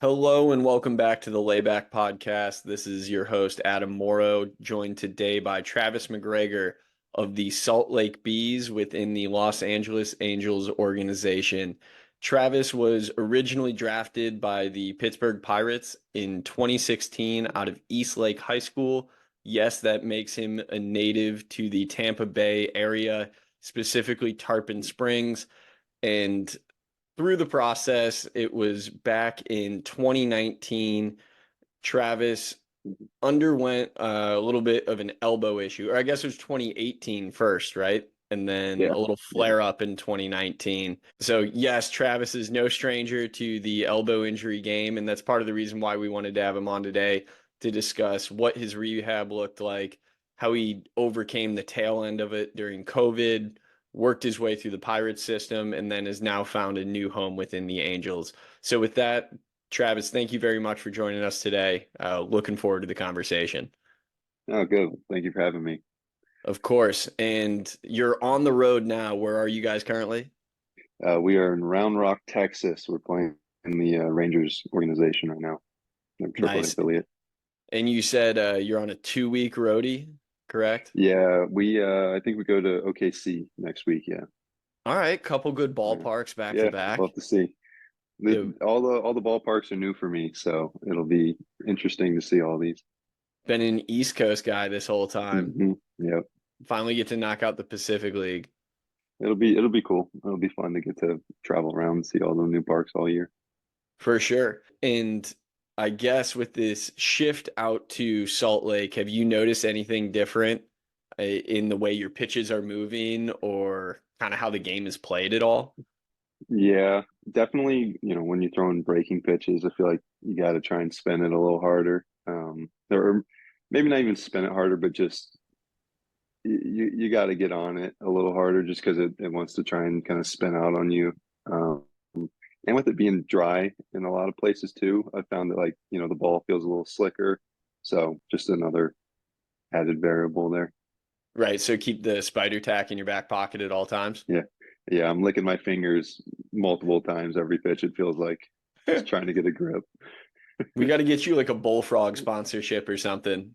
Hello and welcome back to the Layback Podcast. This is your host, Adam Morrow, joined today by Travis MacGregor of the Salt Lake Bees within the Los Angeles Angels organization. Travis was originally drafted by the Pittsburg Pirates in 2016 out of Eastlake High School. Yes, that makes him a native to the Tampa Bay area, specifically Tarpon Springs. And through the process, it was back in 2019. Travis underwent a little bit of an elbow issue, or I guess it was 2018 first, right? And then Yeah, a little yeah. flare up in 2019. So, yes, Travis is no stranger to the elbow injury game. And that's part of the reason why we wanted to have him on today to discuss what his rehab looked like, how he overcame the tail end of it during COVID, worked his way through the Pirates system, and then has now found a new home within the Angels. So, with that, Travis, thank you very much for joining us today. Looking forward to the conversation. Oh, good. Thank you for having me. Of course. And you're on the road now. Where are you guys currently? We are in Round Rock, Texas. We're playing in the Rangers organization right now. I'm AAA Nice. affiliate. And you said you're on a 2-week roadie, correct? Yeah, we I think we go to OKC next week. Yeah, All right, couple good yeah, ballparks back to yeah. We'll back. have to see. You've All the ballparks are new for me, so it'll be interesting to see all these. been an East Coast guy this whole time. Yeah, Finally get to knock out the Pacific League. it'll be cool. It'll be fun to get to travel around and see all the new parks all year. For sure. And I guess with this shift out to Salt Lake, have you noticed anything different in the way your pitches are moving or kind of how the game is played at all? Yeah, definitely. When you're throwing breaking pitches, I feel like you got to try and spin it a little harder. Or maybe not even spin it harder, but just you got to get on it a little harder just because it wants to try and kind of spin out on you. Um, and with it being dry in a lot of places too, I found that the ball feels a little slicker. So just another added variable there. Right. So keep the spider tack in your back pocket at all times. Yeah. Yeah, I'm licking my fingers multiple times every pitch, it feels like, just trying to get a grip. We got to get you like a bullfrog sponsorship or something.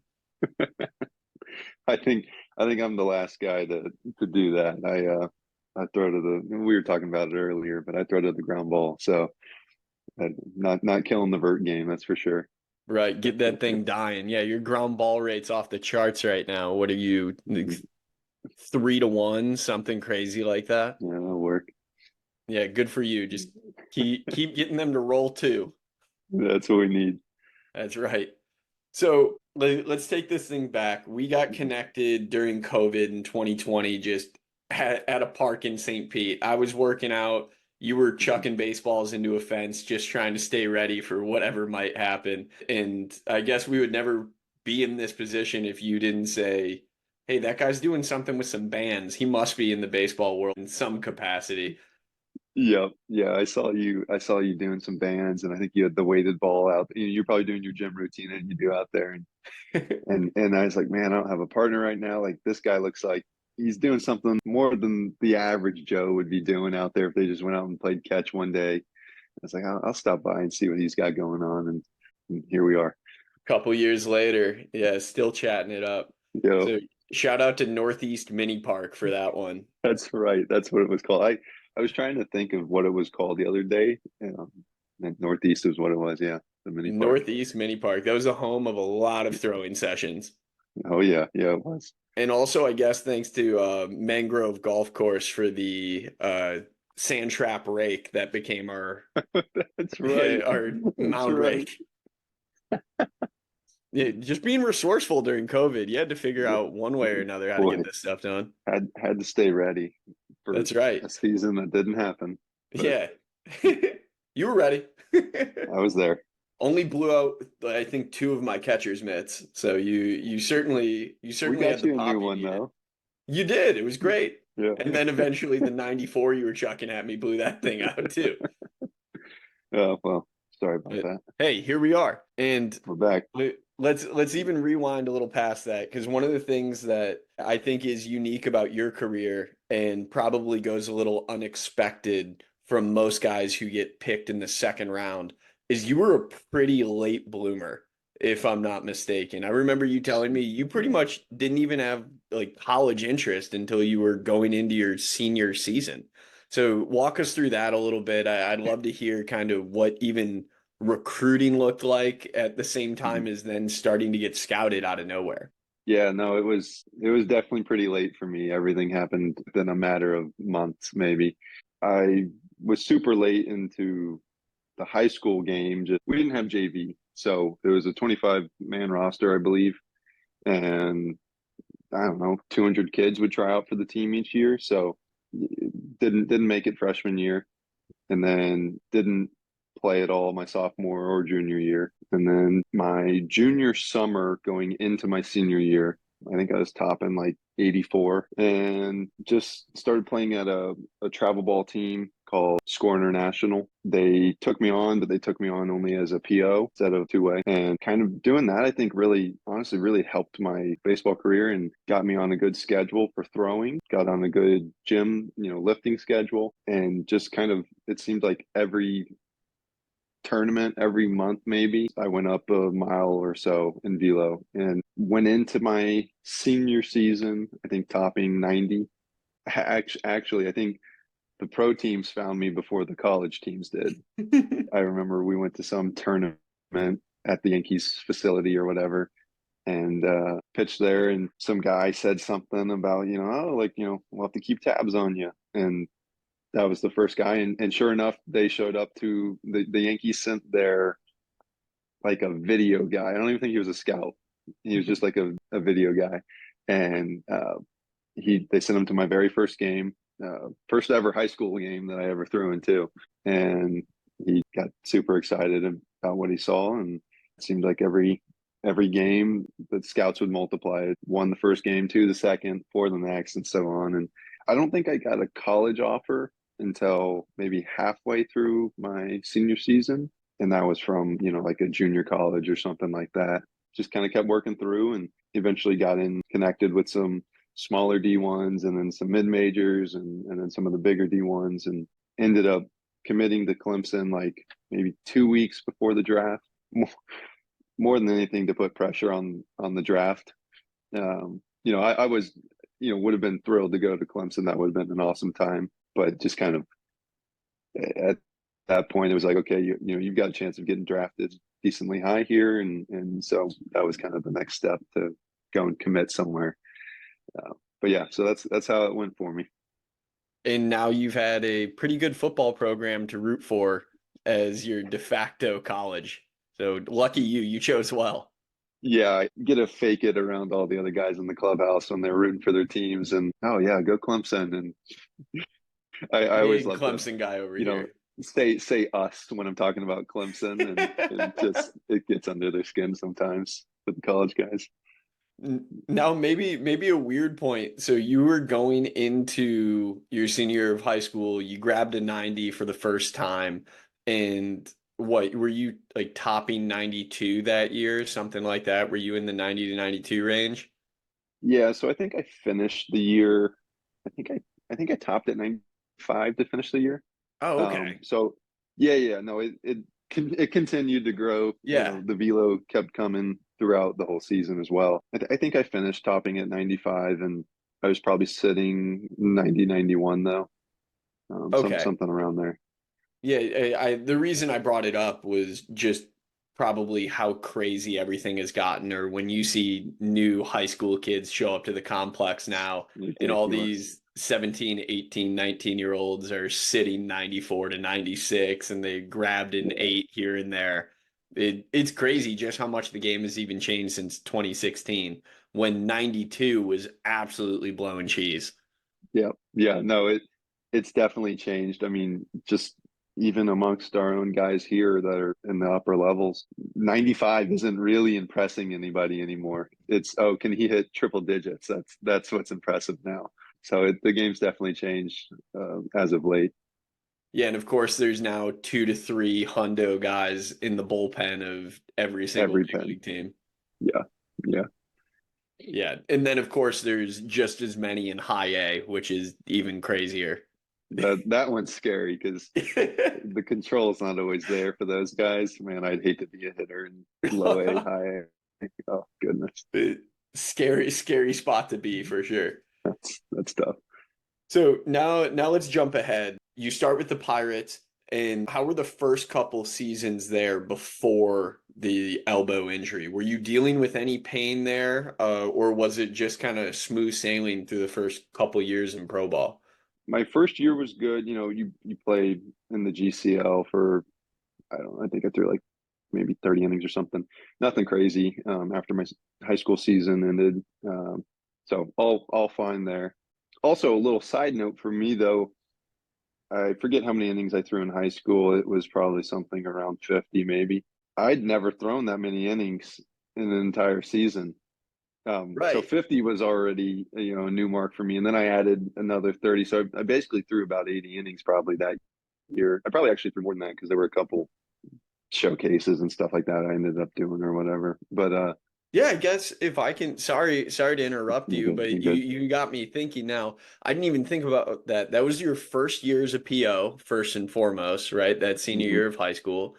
I think I think I'm the last guy to do that. I throw to the we were talking about it earlier, but I throw to the ground ball. So not killing the vert game, that's for sure. Right. Get that thing dying. Yeah, your ground ball rate's off the charts right now. What are you, like, Yeah, 3-1, something crazy like that? that'll work. Yeah, good for you. Just keep getting them to roll too. That's what we need. That's right. So let's take this thing back. We got connected during COVID in 2020, just at a park in St. Pete. I was working out. You were chucking baseballs into a fence, just trying to stay ready for whatever might happen. And I guess we would never be in this position if you didn't say, hey, that guy's doing something with some bands. He must be in the baseball world in some capacity. Yep. Yeah, I saw you doing some bands, and I think you had the weighted ball out. You're probably doing your gym routine and you do out there, and I was like, man, I don't have a partner right now. Like, this guy looks like he's doing something more than the average Joe would be doing out there if they just went out and played catch one day. I was like, I'll stop by and see what he's got going on, and here we are. Couple years later, yeah, still chatting it up. Yo, So shout out to Northeast Mini Park for that one. that's right. That's what it was called. I was trying to think of what it was called the other day. And Northeast is what it was. Yeah, the mini park. Northeast Mini Park. That was the home of a lot of throwing sessions. Oh yeah, yeah, it was. And also, I guess, thanks to Mangrove Golf Course for the sand trap rake that became our That's right. our That's mound right. rake. Yeah, just being resourceful during COVID, you had to figure out one way or another how to Boy, get this stuff done. had to stay ready for That's right. a season that didn't happen, but Yeah. You were ready. I was there. Only blew out, I think, two of my catcher's mitts. So you certainly We had got the you a pop new you one needed. though. You did. It was great. Yeah. And then eventually the 94 you were chucking at me blew that thing out too. Oh well, sorry about But that. hey, here we are. And We're back. let's even rewind a little past that, because one of the things that I think is unique about your career and probably goes a little unexpected from most guys who get picked in the second round is you were a pretty late bloomer, if I'm not mistaken. I remember you telling me you pretty much didn't even have like college interest until you were going into your senior season. So walk us through that a little bit. I'd love to hear kind of what even recruiting looked like at the same time as then starting to get scouted out of nowhere. Yeah, no, it was definitely pretty late for me. Everything happened within a matter of months, maybe. I was super late into the high school game. Just we didn't have JV, so it was a 25-man roster, I believe, and I don't know, 200 kids would try out for the team each year. So didn't make it freshman year, and then didn't play at all my sophomore or junior year. And then my junior summer going into my senior year, I think I was topping like 84 and just started playing at a travel ball team called Score International. They took me on, but they took me on only as a PO instead of two-way. And kind of doing that, I think really, honestly, really helped my baseball career and got me on a good schedule for throwing, got on a good gym, lifting schedule. And just kind of, it seemed like every tournament every month maybe I went up a mile or so in velo and went into my senior season I think topping 90. Actually I think the pro teams found me before the college teams did. I remember we went to some tournament at the Yankees facility or whatever and pitched there and some guy said something about oh like we'll have to keep tabs on you, and that was the first guy, and sure enough, they showed up to the Yankees sent their like a video guy. I don't even think he was a scout. He was just like a video guy, and they sent him to my very first game, first ever high school game that I ever threw into, and he got super excited about what he saw, and it seemed like every game the scouts would multiply it. Won the first game, two the second, four the next, and so on. And I don't think I got a college offer until maybe halfway through my senior season. And that was from, like a junior college or something like that. Just kind of kept working through and eventually got in connected with some smaller D1s and then some mid majors and then some of the bigger D1s and ended up committing to Clemson like maybe 2 weeks before the draft. More than anything to put pressure on the draft. I was, would have been thrilled to go to Clemson. That would have been an awesome time. But just kind of at that point, it was like, okay, you've got a chance of getting drafted decently high here, and so that was kind of the next step to go and commit somewhere. But yeah, so that's how it went for me. And now you've had a pretty good football program to root for as your de facto college. So lucky you, you chose well. Yeah, I get to fake it around all the other guys in the clubhouse when they're rooting for their teams, and oh yeah, go Clemson. And I always Big love to, Clemson guy over you know, here. say us when I'm talking about Clemson, and just it gets under their skin sometimes with the college guys. Now, maybe a weird point. So you were going into your senior year of high school, you grabbed a 90 for the first time, and what were you like topping 92 that year, something like that? Were you in the 90 to 92 range? Yeah, so I think I finished the year. I think I topped at 95 to finish the year. Oh, okay. So yeah, no, it continued to grow. Yeah. The velo kept coming throughout the whole season as well. I think I finished topping at 95, and I was probably sitting 90, 91 though, Okay. something around there. Yeah, the reason I brought it up was just probably how crazy everything has gotten, or when you see new high school kids show up to the complex now, and all Ridiculous. these 17, 18, 19-year olds are sitting 94 to 96, and they grabbed an Yeah, 8 here and there. It's crazy just how much the game has even changed since 2016, when 92 was absolutely blowing cheese. yeah. No, it's definitely changed. I mean, just even amongst our own guys here that are in the upper levels, 95 isn't really impressing anybody anymore. It's, oh, can he hit triple digits? That's what's impressive now. So the game's definitely changed as of late. Yeah, and of course, there's now 2 to 3 hundo guys in the bullpen of every single Every big pen. league team. Yeah, yeah, Yeah, and then of course there's just as many in high A, which is even crazier. that one's scary because the control is not always there for those guys. Man, I'd hate to be a hitter in low A, high A. Oh goodness, Scary spot to be for sure. that's tough. So now let's jump ahead. You start with the Pirates, and how were the first couple seasons there before the elbow injury? Were you dealing with any pain there, or was it just kind of smooth sailing through the first couple years in pro ball? My first year was good. You know, you played in the GCL for I don't know, I think I threw like maybe 30 innings or something. Nothing crazy. After my high school season ended, so all fine there. Also, a little side note for me though, I forget how many innings I threw in high school. It was probably something around 50, maybe. I'd never thrown that many innings in an entire season. So Right. 50 was already, a new mark for me. And then I added another 30. So I basically threw about 80 innings probably that year. I probably actually threw more than that because there were a couple showcases and stuff like that I ended up doing or whatever. But Yeah, I guess if I can, sorry to interrupt you you, good, but you you good. you got me thinking now. I didn't even think about that. That was your first year as a PO, first and foremost, right? That senior Hmm. year of high school.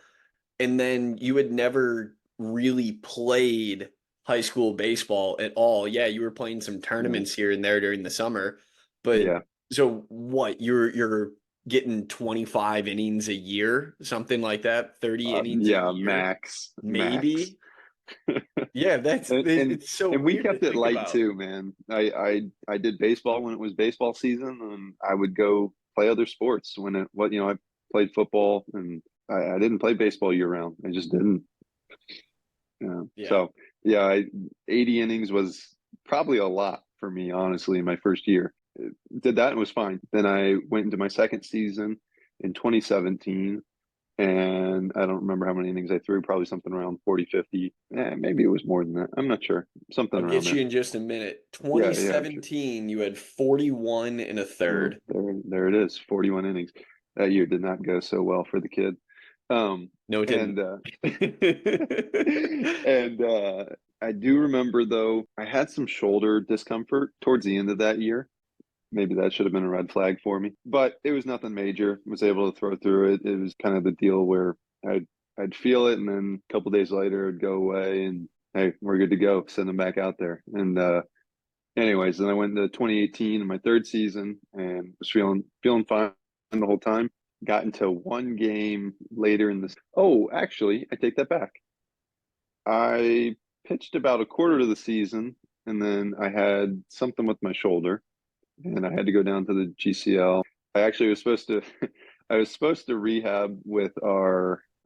And then you had never really played high school baseball at all. Yeah, you were playing some Yeah. tournaments here and there during the summer, but Yeah. so what? You're getting 25 innings a year, something like that, 30 innings a Yeah, year, max. maybe. Yeah, and, and it's so and we weird to kept it think light about. too, man. I did baseball when it was baseball season, and I would go play other sports when I played football, and I didn't play baseball year round. I just didn't. Yeah. So yeah, 80 innings was probably a lot for me, honestly, in my first year. Did that and was fine. Then I went into my second season in 2017, and I don't remember how many innings I threw, probably something around 40, 50. Maybe it was more than that. I'm not sure. Something I'll around get you there. in just a minute. Yeah, yeah. 2017, you had 41 and a Well, third. there it is. 41 innings. That year did not go so well for the kid. Um, No, it didn't. and and I do remember though, I had some shoulder discomfort towards the end of that year. Maybe that should have been a red flag for me, but it was nothing major. Was able to throw through it. It was kind of the deal where I'd feel it, and then a couple days later it'd go away, and hey, we're good to go. Send them back out there. And anyways, then I went into 2018 in my third season and was feeling fine the whole time. Got into one game later in this. Oh, actually, I take that back. I pitched about a quarter of the season, and then I had something with my shoulder, and I had to go down to the GCL. I actually was supposed to, I was supposed to rehab with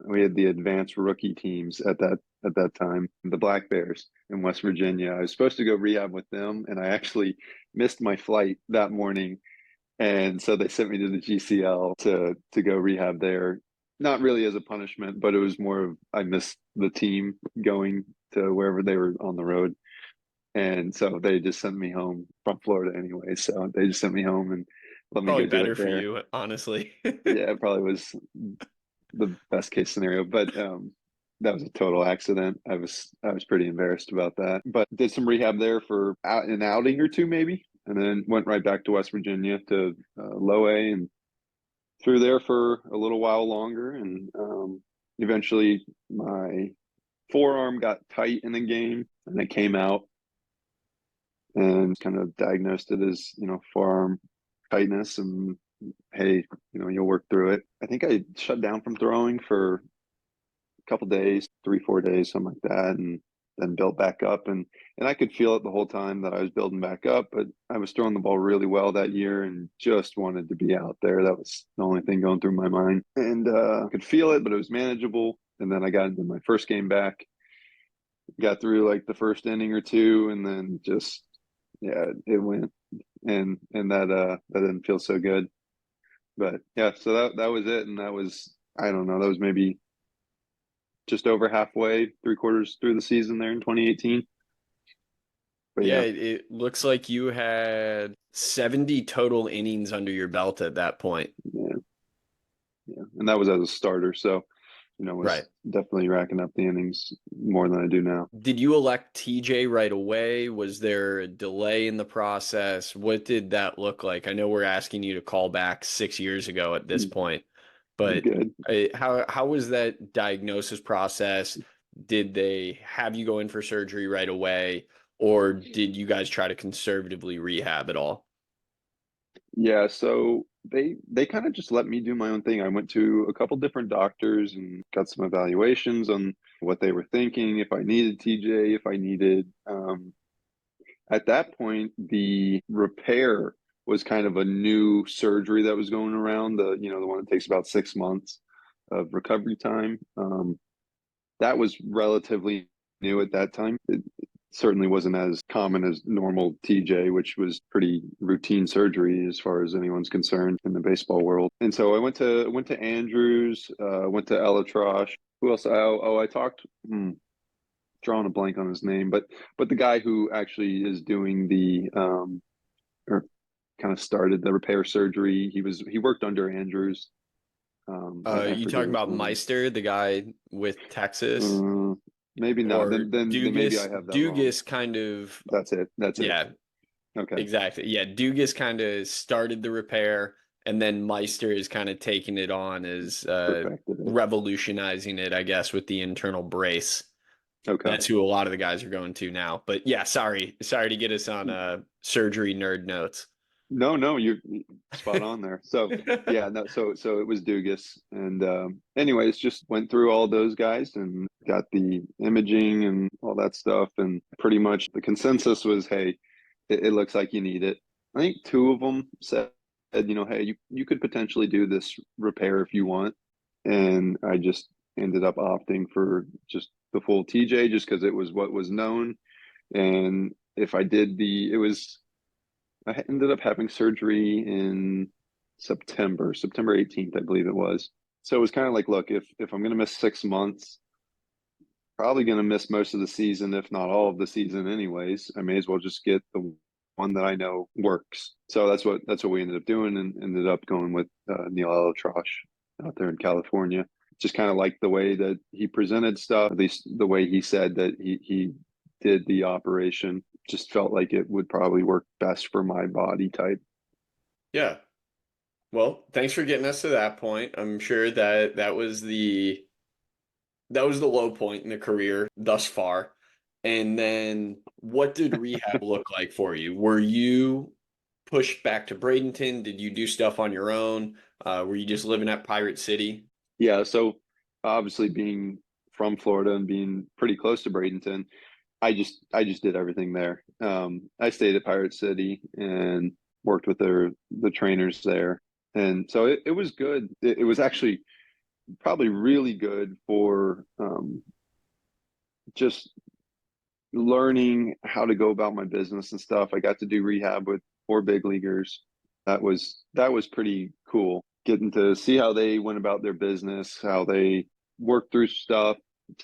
we had the advanced rookie teams at that time, the Black Bears in West Virginia. I was supposed to go rehab with them, and I actually missed my flight that morning, and so they sent me to the GCL to go rehab there. Not really as a punishment, but it was more of I missed the team going to wherever they were on the road. And so they just sent me home from Florida anyway. So they just sent me home and let me Probably go do better it for there. you, honestly. Yeah, it probably was the best case scenario, but that was a total accident. I was pretty embarrassed about that, but did some rehab there for an outing or two maybe, and then went right back to West Virginia to low A and through there for a little while longer, and eventually my forearm got tight in the game, and it came out and kind of diagnosed it as forearm tightness, and hey, you'll work through it. I think I shut down from throwing for a couple days, 3 4 days, something like that, and then built back up, and I could feel it the whole time that I was building back up, but I was throwing the ball really well that year and just wanted to be out there. That was the only thing going through my mind, and I could feel it, but it was manageable. And then I got into my first game back, got through like the first inning or two, and then just yeah, it went, and that didn't feel so good. But yeah, so that was it, and that was I don't know, that was maybe just over halfway, 3 quarters through the season there in 2018. But Yeah, yeah, it looks like you had 70 total innings under your belt at that point. yeah, yeah, and that was as a starter. So Right. was definitely racking up the innings more than I do now. Did you elect TJ right away? Was there a delay in the process? What did that look like? I know we're asking you to call back 6 years ago at this point, You're but good. how was that diagnosis process? Did they have you go in for surgery right away, or did you guys try to conservatively rehab it all? Yeah, so they kind of just let me do my own thing. I went to a couple different doctors and got some evaluations on what they were thinking, if I needed TJ, if I needed at that point the repair was kind of a new surgery that was going around, the one that takes about 6 months of recovery time. That was relatively new at that time. It certainly wasn't as common as normal TJ, which was pretty routine surgery as far as anyone's concerned in the baseball world. And so I went to Andrews, went to Elatrosh. Who else? I talked. Drawing a blank on his name, but the guy who actually is doing the or kind of started the repair surgery. He worked under Andrews. I You forget talking his about name. Meister, the guy with Texas, Maybe not. or Then maybe I have that wrong. Dugas kind of, That's it. That's it. yeah, Okay. exactly. Yeah, Dugas kind of started the repair, and then Meister is kind of taking it on as Perfected it. revolutionizing it, I guess, with the internal brace. Okay. That's who a lot of the guys are going to now. But yeah, sorry to get us on surgery nerd notes. No, you're spot on there. So yeah, no, so it was Dugas, and anyways, just went through all those guys and got the imaging and all that stuff, and pretty much the consensus was, hey, it looks like you need it. I think two of them said, hey, you could potentially do this repair if you want, and I just ended up opting for just the full TJ just because it was what was known, and if I did I ended up having surgery in September 18th, I believe it was. So it was kind of like, look, if I'm going to miss 6 months, probably going to miss most of the season, if not all of the season, anyways. I may as well just get the one that I know works. So that's what we ended up doing, and ended up going with Neil Elitrosh out there in California. Just kind of like the way that he presented stuff, at least the way he said that he did the operation. Just felt like it would probably work best for my body type. Yeah. Well, thanks for getting us to that point. I'm sure that that was the low point in the career thus far. And then what did rehab look like for you? Were you pushed back to Bradenton? Did you do stuff on your own? Were you just living at Pirate City? Yeah, so obviously being from Florida and being pretty close to Bradenton, I just did everything there. I stayed at Pirate City and worked with the trainers there, and so it was good. It was actually probably really good for just learning how to go about my business and stuff. I got to do rehab with 4 big leaguers. That was pretty cool. Getting to see how they went about their business, how they worked through stuff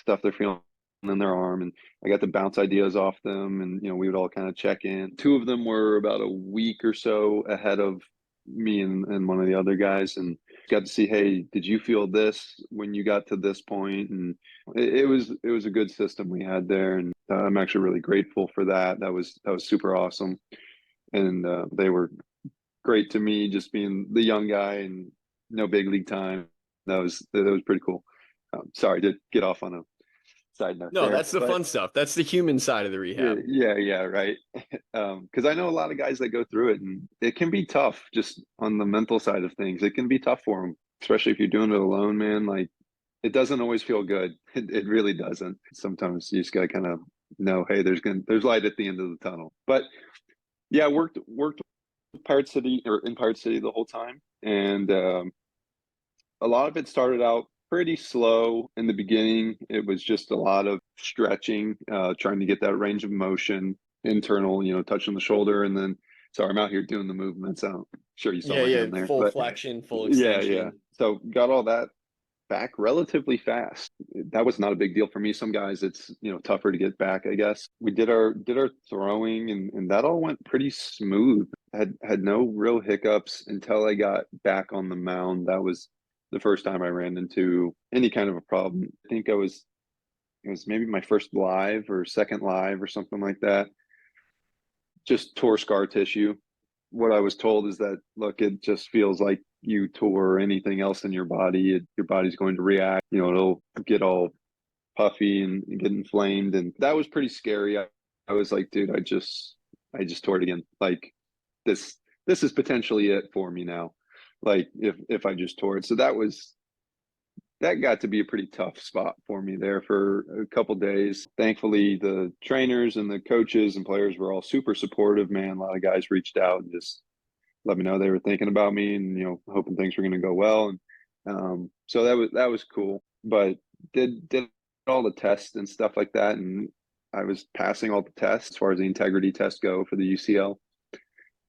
they're feeling in their arm, and I got to bounce ideas off them, and we would all kind of check in. Two of them were about a week or so ahead of me and one of the other guys, and got to see, hey, did you feel this when you got to this point? And it was a good system we had there, and I'm actually really grateful for that. That was super awesome, and they were great to me, just being the young guy and no big league time. That was pretty cool. Sorry to get off on a side note No, there, that's the but fun stuff. That's the human side of the rehab. yeah, right. Because I know a lot of guys that go through it, and it can be tough just on the mental side of things. It can be tough for them, especially if you're doing it alone, man. Like, it doesn't always feel good. It really doesn't. Sometimes you just gotta kind of know, hey, there's light at the end of the tunnel. But yeah, worked with Pirate City, or in Pirate City, the whole time, and a lot of it started out pretty slow in the beginning. It was just a lot of stretching, trying to get that range of motion, internal, touching the shoulder, and then sorry, I'm out here doing the movements. I'm sure you saw Yeah, my yeah, hand there, full but flexion, full yeah. extension. So got all that back relatively fast. That was not a big deal for me. Some guys, it's tougher to get back, I guess. We did our throwing, and that all went pretty smooth. Had no real hiccups until I got back on the mound. the first time I ran into any kind of a problem. I think it was maybe my first live or second live or something like that. Just tore scar tissue. What I was told is that, look, it just feels like you tore anything else in your body. Your body's going to react. It'll get all puffy and get inflamed, and that was pretty scary. I was like, dude, I just tore it again. Like this is potentially it for me now. Like if I just tore it, so that got to be a pretty tough spot for me there for a couple days. Thankfully, the trainers and the coaches and players were all super supportive. Man, a lot of guys reached out and just let me know they were thinking about me and hoping things were going to go well. And so that was cool. But did all the tests and stuff like that, and I was passing all the tests as far as the integrity tests go for the UCL,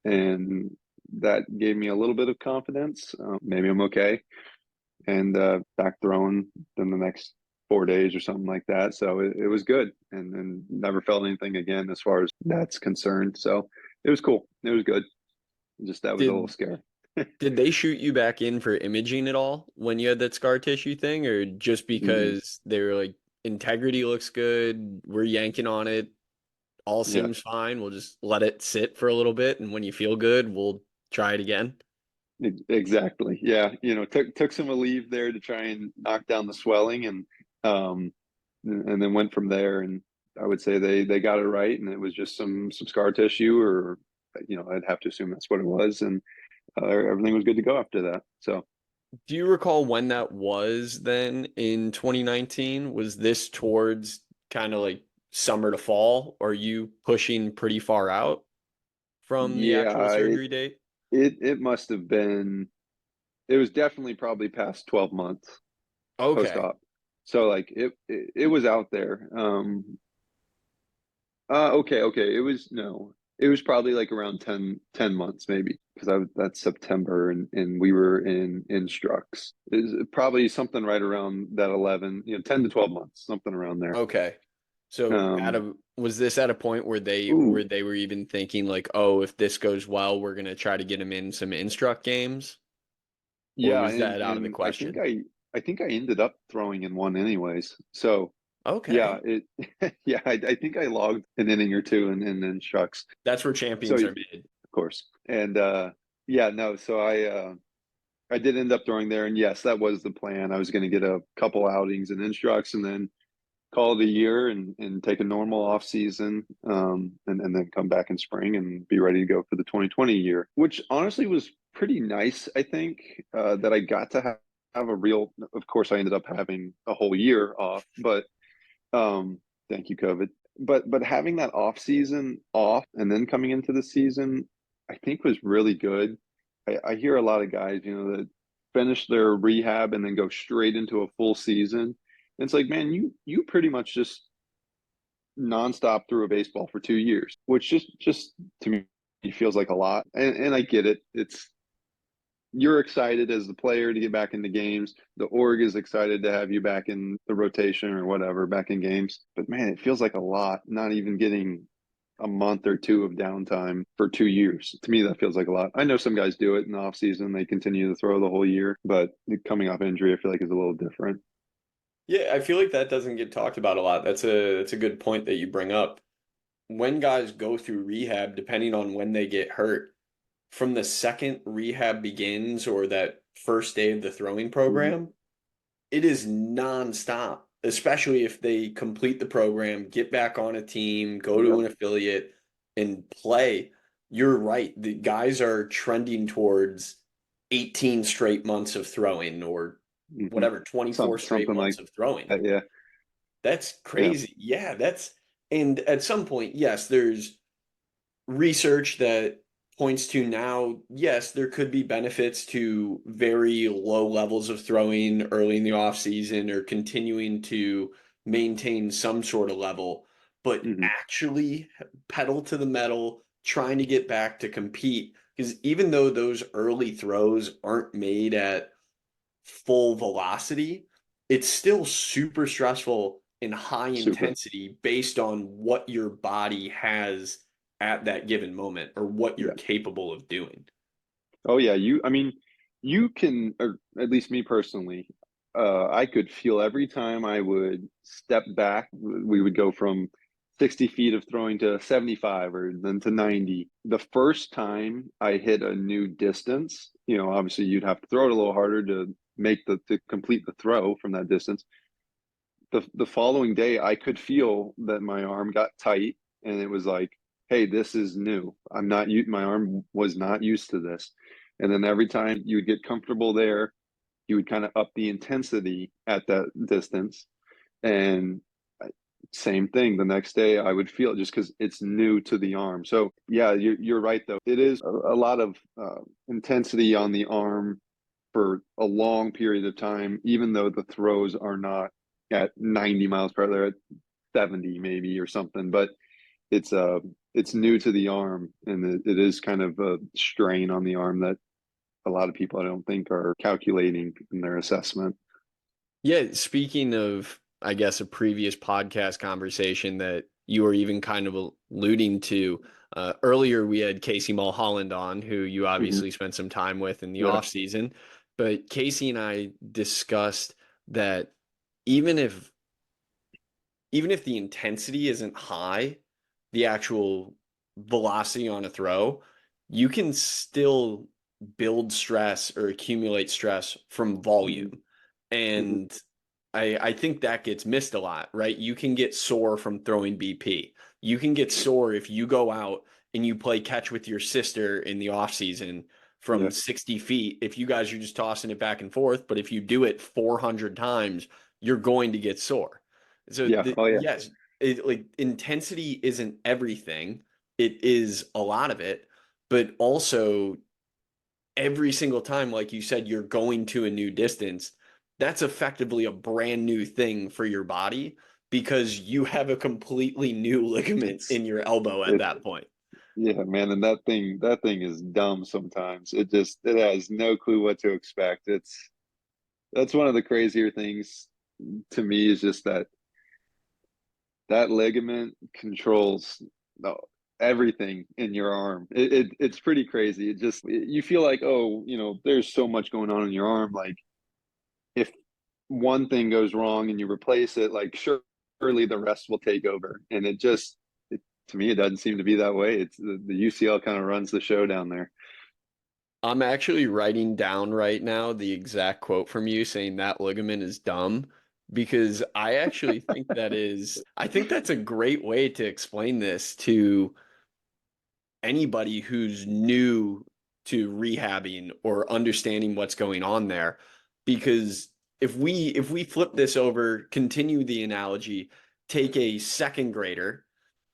and that gave me a little bit of confidence. Maybe I'm okay, and back throwing in the next 4 days or something like that. So it was good, and never felt anything again as far as that's concerned. So it was cool. It was good. Just that was a little Did scary. did they shoot you back in for imaging at all when you had that scar tissue thing, or just Mm-mm. because they were like, integrity looks good, we're yanking on it, all Yeah, seems fine, we'll just let it sit for a little bit, and when you feel good, we'll try it again? exactly. Yeah, took some relief there to try and knock down the swelling, um, and then went from there. And I would say they got it right, and it was just some scar tissue, or I'd have to assume that's what it was, and everything was good to go after that. So Do you recall when that was then in 2019? Was this towards kind of like summer to fall? Or are you pushing pretty far out from the actual yeah, surgery date? it must have been. It was definitely probably past 12 months post Okay. op. So like it was out there. Okay. It was no. It was probably like around 10 months maybe, because that's September, and we were in instructs. Is probably something right around that 11, 10 to 12 months, something around there. Okay. So Um, was this at a point where ooh, they were even thinking like, oh, if this goes well, we're gonna try to get him in some instruct games? Or yeah, was and that out of the and question? I think I ended up throwing in one anyways. So yeah, Okay. it yeah, I think I logged an inning or two and then shucks. That's where So champions are of made. course. And yeah, no, so I did end up throwing there, and yes, that was the plan. I was going to get a couple outings and instructs, and then call it a year, and take a normal off season, and then come back in spring and be ready to go for the 2020 year, which honestly was pretty nice. I think that I got to have a real. Of course, I ended up having a whole year off, but thank you, COVID. But having that off season off and then coming into the season, I think was really good. I hear a lot of guys, that finish their rehab and then go straight into a full season. And it's like, man, you pretty much just nonstop threw a baseball for 2 years, which just to me feels like a lot. And I get it. You're excited as the player to get back into games. The org is excited to have you back in the rotation or whatever, back in games. But man, it feels like a lot, not even getting a month or two of downtime for 2 years. To me, that feels like a lot. I know some guys do it in the off season. They continue to throw the whole year, but coming off injury, I feel like is a little different. Yeah, I feel like that doesn't get talked about a lot. That's a good point that you bring up. When guys go through rehab, depending on when they get hurt, from the second rehab begins or that first day of the throwing Mm-hmm. program, it is nonstop, especially if they complete the program, get back on a team, go to Yep. an affiliate and play. You're right. The guys are trending towards 18 straight months of throwing or Mm-hmm. whatever, 24 straight Something like months of throwing. that. Yeah. That's Yeah. crazy. Yeah, and at some point, yes, there's research that points to now, yes, there could be benefits to very low levels of throwing early in the off season or continuing to maintain some sort of level, but Mm-hmm. actually pedal to the metal, trying to get back to compete. Because even though those early throws aren't made at full velocity, it's still super stressful and high Super. intensity based on what your body has at that given moment or what you're Yeah. capable of doing. Oh yeah, I mean, you can, or at least me personally, I could feel every time I would step back, we would go from 60 feet of throwing to 75 or then to 90. The first time I hit a new distance, obviously you'd have to throw it a little harder to to complete the throw from that distance. The following day, I could feel that my arm got tight, and it was like, hey, this is new. My arm was not used to this. And then every time you would get comfortable there, you would kind of up the intensity at that distance. And same thing, the next day I would feel it just because it's new to the arm. So yeah, you're right though. It is a lot of intensity on the arm for a long period of time, even though the throws are not at 90 miles per hour, they're at 70 maybe or something. But it's new to the arm, and it is kind of a strain on the arm that a lot of people I don't think are calculating in their assessment. Yeah, speaking of, I guess, a previous podcast conversation that you were even kind of alluding to, earlier we had Casey Mulholland on, who you Mm-hmm. obviously spent some time with in the Yeah. off season. But Casey and I discussed that even if the intensity isn't high, the actual velocity on a throw, you can still build stress or accumulate stress from volume. Mm-hmm. And I think that gets missed a lot, right? You can get sore from throwing BP. You can get sore if you go out and you play catch with your sister in the off season from Yeah. 60 feet. If you guys are just tossing it back and forth, but if you do it 400 times, you're going to get sore. So Yeah. Oh yeah. yes, like intensity isn't everything. It is a lot of it, but also every single time, like you said, you're going to a new distance, that's effectively a brand new thing for your body because you have a completely new ligament It's in your elbow at it that point. Yeah, man, and that thing is dumb sometimes. It has no clue what to expect. That's one of the crazier things to me is just that ligament controls no, everything in your arm. It's pretty crazy. You feel like, oh, there's so much going on in your arm. Like if one thing goes wrong and you replace it, like surely the rest will take over. And to me, it doesn't seem to be that way. It's the UCL kind of runs the show down there. I'm actually writing down right now the exact quote from you saying that ligament is dumb because I actually think I think that's a great way to explain this to anybody who's new to rehabbing or understanding what's going on there. Because if we flip this over, continue the analogy, take a second grader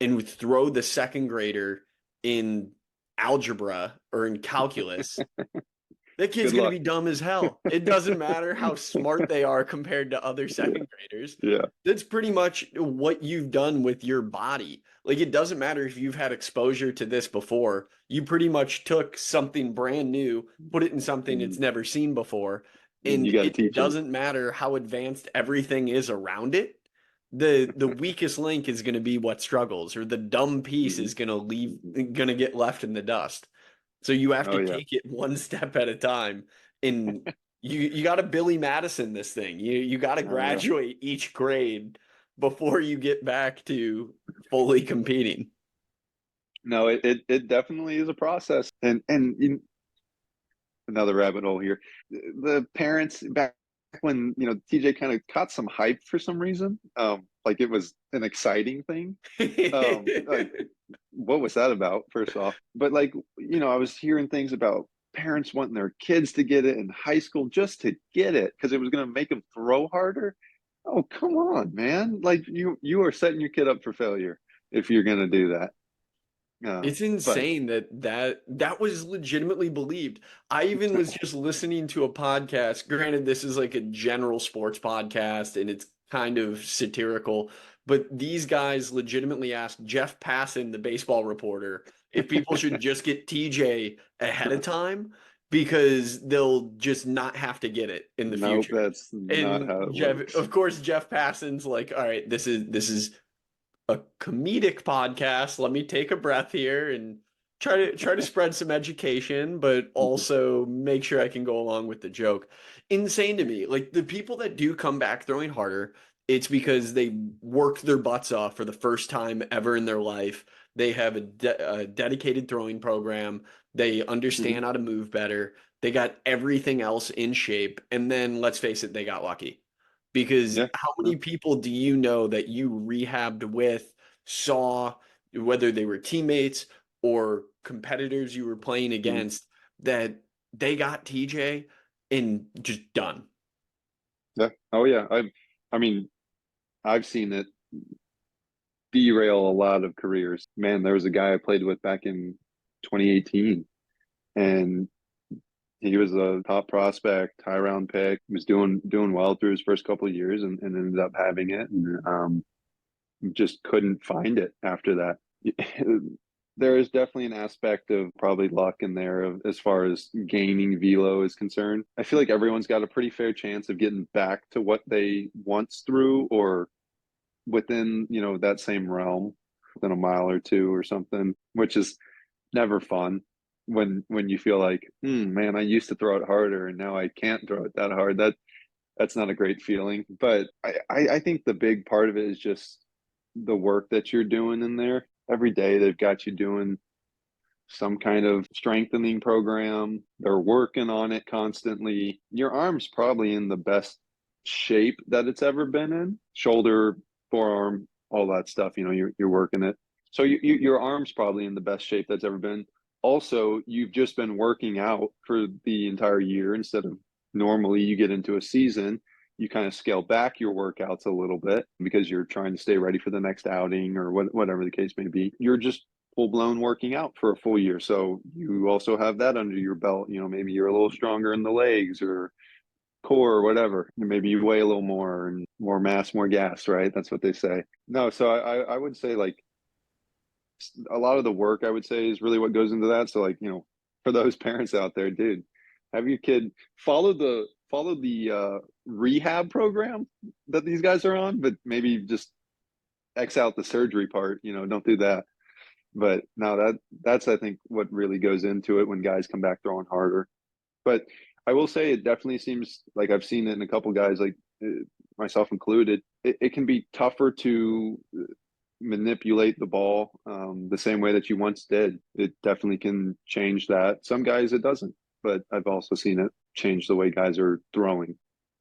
and throw the second grader in algebra or in calculus, that kid's Good going to luck. be dumb as hell. It doesn't matter how smart they are compared to other Yeah, second graders. yeah. That's pretty much what you've done with your body. Like, it doesn't matter if you've had exposure to this before. You pretty much took something brand new, put it in something it's And never seen before. you And got to it teach them. doesn't matter how advanced everything is around it. The weakest link is going to be what struggles, or the dumb piece Hmm. is Hmm. going to get left in the dust. So you have Oh to yeah. take it one step at a time. And you got to Billy Madison this thing. You got to Oh yeah. graduate each grade before you get back to fully competing. No, it definitely is a process. And another rabbit hole here. The parents back when TJ kind of caught some hype for some reason, like it was an exciting thing. Like what was that about? First off, but like I was hearing things about parents wanting their kids to get it in high school just to get it because it was going to make them throw harder. Oh, come on, man! Like you are setting your kid up for failure if you're going to do that. It's But insane that was legitimately believed. I even was just listening to a podcast. Granted, this is like a general sports podcast and it's kind of satirical, but these guys legitimately asked Jeff Passan, the baseball reporter, if people should just get TJ ahead of time because they'll just not have to get it in the nope, future. that's not And how it Jeff, works. of course, Jeff Passan's like, all right, this is a comedic podcast. Let me take a breath here and try to spread some education, but also make sure I can go along with the joke. Insane to me. Like the people that do come back throwing harder, it's because they worked their butts off for the first time ever in their life. They have a dedicated throwing program. They Mhm. understand how to move better. They got everything else in shape. And then let's face it, they got lucky. Because Yeah. how Yeah. many people do you know that you rehabbed with, saw, whether they were teammates or competitors you were playing Mhm. against, that they got TJ and just done? Yeah. Oh yeah. I mean, I've seen it derail a lot of careers. Man, there was a guy I played with back in 2018, and he was a top prospect, high round pick. He was doing well through his first couple of years, and ended up having it, and just couldn't find it after that. There is definitely an aspect of probably luck in there of, as far as gaining velo is concerned. I feel like everyone's got a pretty fair chance of getting back to what they once threw, or within, that same realm, within a mile or two or something, which is never fun when you feel like, man, I used to throw it harder and now I can't throw it that hard. That's not a great feeling. But I think the big part of it is just the work that you're doing in there. Every day they've got you doing some kind of strengthening program. They're working on it constantly. Your arm's probably in the best shape that it's ever been in. Shoulder, forearm, all that stuff. You're working it. So your arm's probably in the best shape that's ever been. Also, you've just been working out for the entire year instead of normally you get into a season. You kind of scale back your workouts a little bit because you're trying to stay ready for the next outing or whatever the case may be. You're just full blown working out for a full year. So you also have that under your belt. Maybe you're a little stronger in the legs or core or whatever. Maybe you weigh a little more, and more mass, more gas, right? That's what they say. No, so I would say, like, a lot of the work, I would say, is really what goes into that. So, like, for those parents out there, dude, have your kid follow the rehab program that these guys are on, but maybe just X out the surgery part. Don't do that. But no, that's I think what really goes into it when guys come back throwing harder. But I will say it definitely seems like I've seen it in a couple guys, like myself included. It can be tougher to manipulate the ball the same way that you once did. It definitely can change that. Some guys it doesn't, but I've also seen it change the way guys are throwing.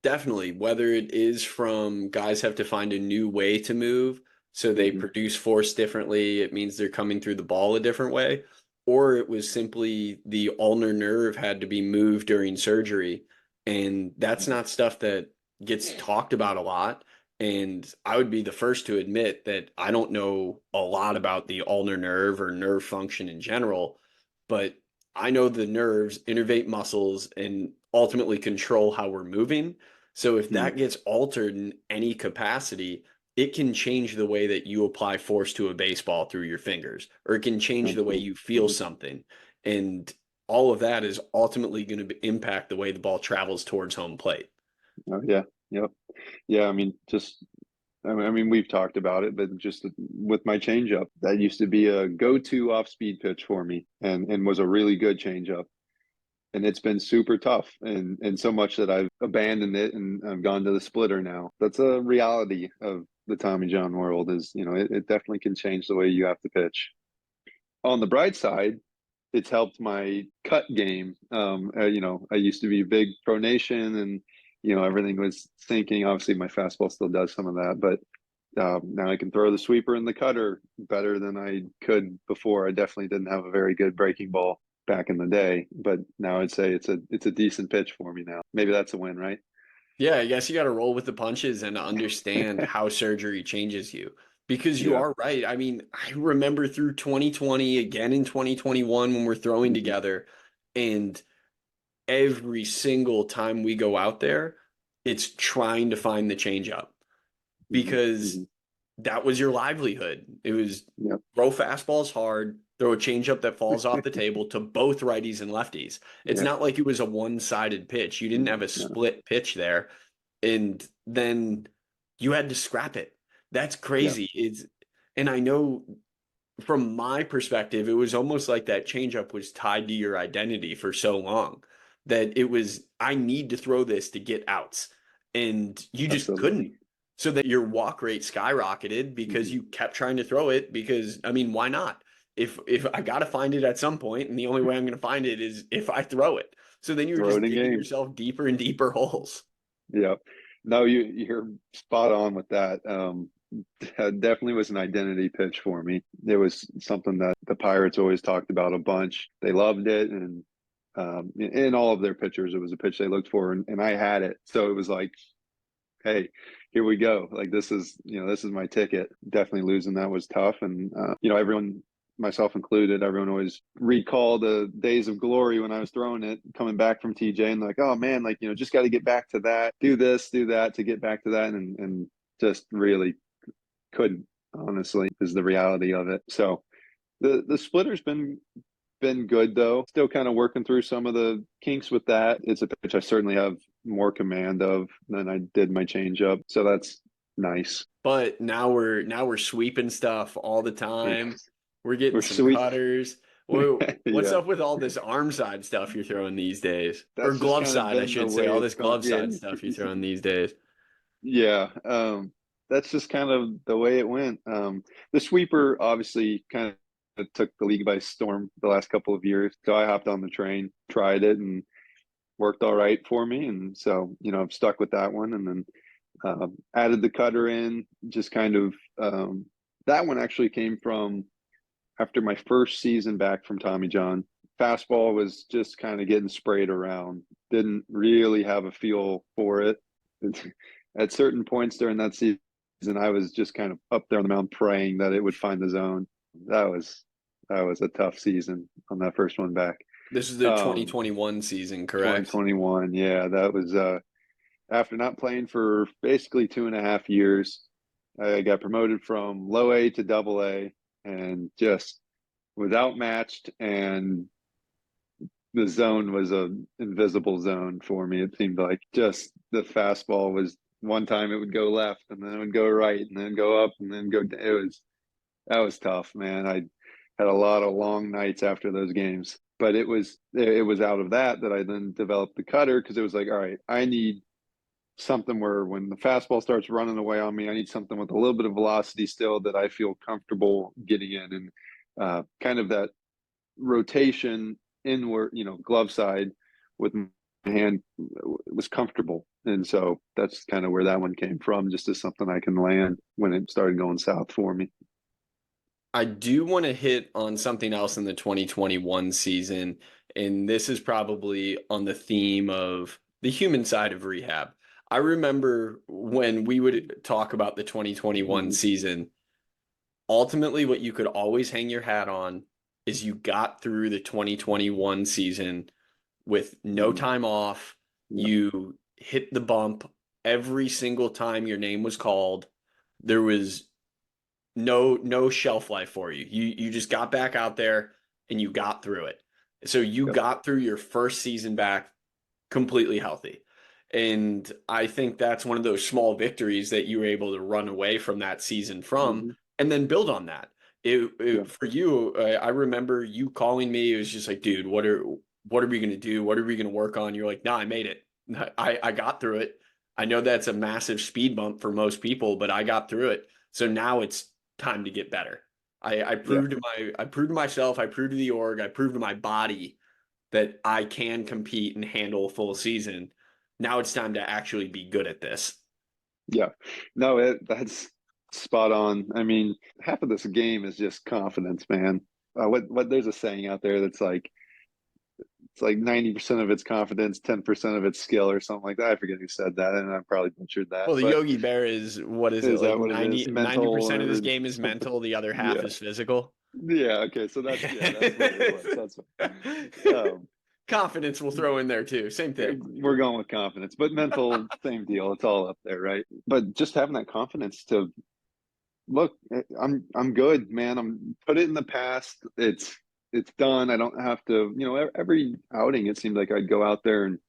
Definitely, whether it is from guys have to find a new way to move, so they Hmm. produce force differently, it means they're coming through the ball a different way, or it was simply the ulnar nerve had to be moved during surgery. And that's not stuff that gets talked about a lot. And I would be the first to admit that I don't know a lot about the ulnar nerve or nerve function in general, but I know the nerves innervate muscles and ultimately control how we're moving. So if Hmm. that gets altered in any capacity, it can change the way that you apply force to a baseball through your fingers, or it can change the way Absolutely. you feel something. And all of that is ultimately going to impact the way the ball travels towards home plate. Oh yeah. Yep. Yeah. I mean, just I mean, we've talked about it, but just with my changeup, that used to be a go-to off-speed pitch for me, and was a really good changeup. And it's been super tough, and so much that I've abandoned it and I've gone to the splitter now. That's a reality of the Tommy John world. Is it definitely can change the way you have to pitch. On the bright side, it's helped my cut game. I used to be big pronation, and everything was sinking. Obviously, my fastball still does some of that, but now I can throw the sweeper and the cutter better than I could before. I definitely didn't have a very good breaking ball back in the day, but now I'd say it's a decent pitch for me now. Maybe that's a win, right? Yeah, I guess you got to roll with the punches and understand how surgery changes you. Because you Yeah. are right. I mean, I remember through 2020, again in 2021, when we're throwing Hmm. together, and every single time we go out there, it's trying to find the change up Hmm. because Hmm. that was your livelihood. It was Yep. throw fastballs hard, throw a changeup that falls off the table to both righties and lefties. It's Yep. not like it was a one-sided pitch. You didn't have a No. split pitch there, and then you had to scrap it. That's Yeah. crazy. And I know from my perspective, it was almost like that changeup was tied to your identity for so long that it was, I need to throw this to get outs. And you just Absolutely. couldn't. So that your walk rate skyrocketed because Hmm. you kept trying to throw it because, I mean, why not? If I got to find it at some point, and the only way I'm going to find it is if I throw it. So then you were Throw just it in digging games. yourself deeper and deeper holes. Yeah. No, you're spot on with that. Definitely was an identity pitch for me. It was something that the Pirates always talked about a bunch. They loved it, and in all of their pitchers, it was a pitch they looked for, and I had it. So it was like, hey, here we go. Like this is my ticket. Definitely losing that was tough, and everyone, myself included, everyone always recall the days of glory when I was throwing it, coming back from TJ, and like, oh man, like just got to get back to that, do this, do that to get back to that, and just really couldn't. Honestly, is the reality of it. So the splitter's been good though. Still kind of working through some of the kinks with that. It's a pitch I certainly have more command of than I did my changeup. So that's nice. But now we're sweeping stuff all the time. We're getting We're some sweet. cutters. What's Yeah. up with all this arm side stuff you're throwing these days? Or That's just glove kind of side, I been the should say. way All it's this gone. glove Yeah. side stuff you're throwing these days. Yeah. That's just kind of the way it went. The sweeper obviously kind of took the league by storm the last couple of years. So I hopped on the train, tried it, and worked all right for me. And so, I've stuck with that one. And then added the cutter in, just kind of that one actually came from after my first season back from Tommy John. Fastball was just kind of getting sprayed around, didn't really have a feel for it. At certain points during that season, I was just kind of up there on the mound praying that it would find the zone. That was that was a tough season on that first one back. This is the Um, 2021 season, correct? 2021, yeah, that was after not playing for basically 2.5 years. I got promoted from low A to double A and just was outmatched. And the zone was a invisible zone for me. It seemed like just the fastball was one time it would go left and then it would go right and then go up and then go. That was tough, man. I had a lot of long nights after those games, but it was out of that I then developed the cutter because it was like, all right, I need something where when the fastball starts running away on me, I need something with a little bit of velocity still that I feel comfortable getting in, and kind of that rotation inward, glove side with my hand was comfortable. And so that's kind of where that one came from, just as something I can land when it started going south for me. I do want to hit on something else in the 2021 season, and this is probably on the theme of the human side of rehab. I remember when we would talk about the 2021 Mm-hmm. season, ultimately what you could always hang your hat on is you got through the 2021 season with no Mm-hmm. time off. Yeah. You hit the bump every single time your name was called. There was no shelf life for you. You just got back out there and you got through it. So you Yep. got through your first season back completely healthy. And I think that's one of those small victories that you were able to run away from that season from Mm-hmm. and then build on that. Yep. For you, I remember you calling me. It was just like, dude, what are we going to do? What are we going to work on? You're like, no, I made it. I got through it. I know that's a massive speed bump for most people, but I got through it. So now it's time to get better. Yeah. I proved to myself, I proved to the org, I proved to my body that I can compete and handle a full season. Now it's time to actually be good at this. Yeah. No, that's spot on. I mean, half of this game is just confidence, man. What there's a saying out there that's like it's like 90% of it's confidence, 10% of it's skill or something like that. I forget who said that, and I probably butchered that. Well, the But Yogi Bear is what is it? is Like that what it is? ninety Mental percent of this or game is something? mental, the other half Yeah. is physical. Yeah. Okay. So that's what it was. That's um, Confidence will throw in there too. Same thing. we're going with confidence, but mental, same deal. It's all up there, right? But just having that confidence to look, I'm good, man. I'm put it in the past. It's done. I don't have to, every outing it seemed like I'd go out there and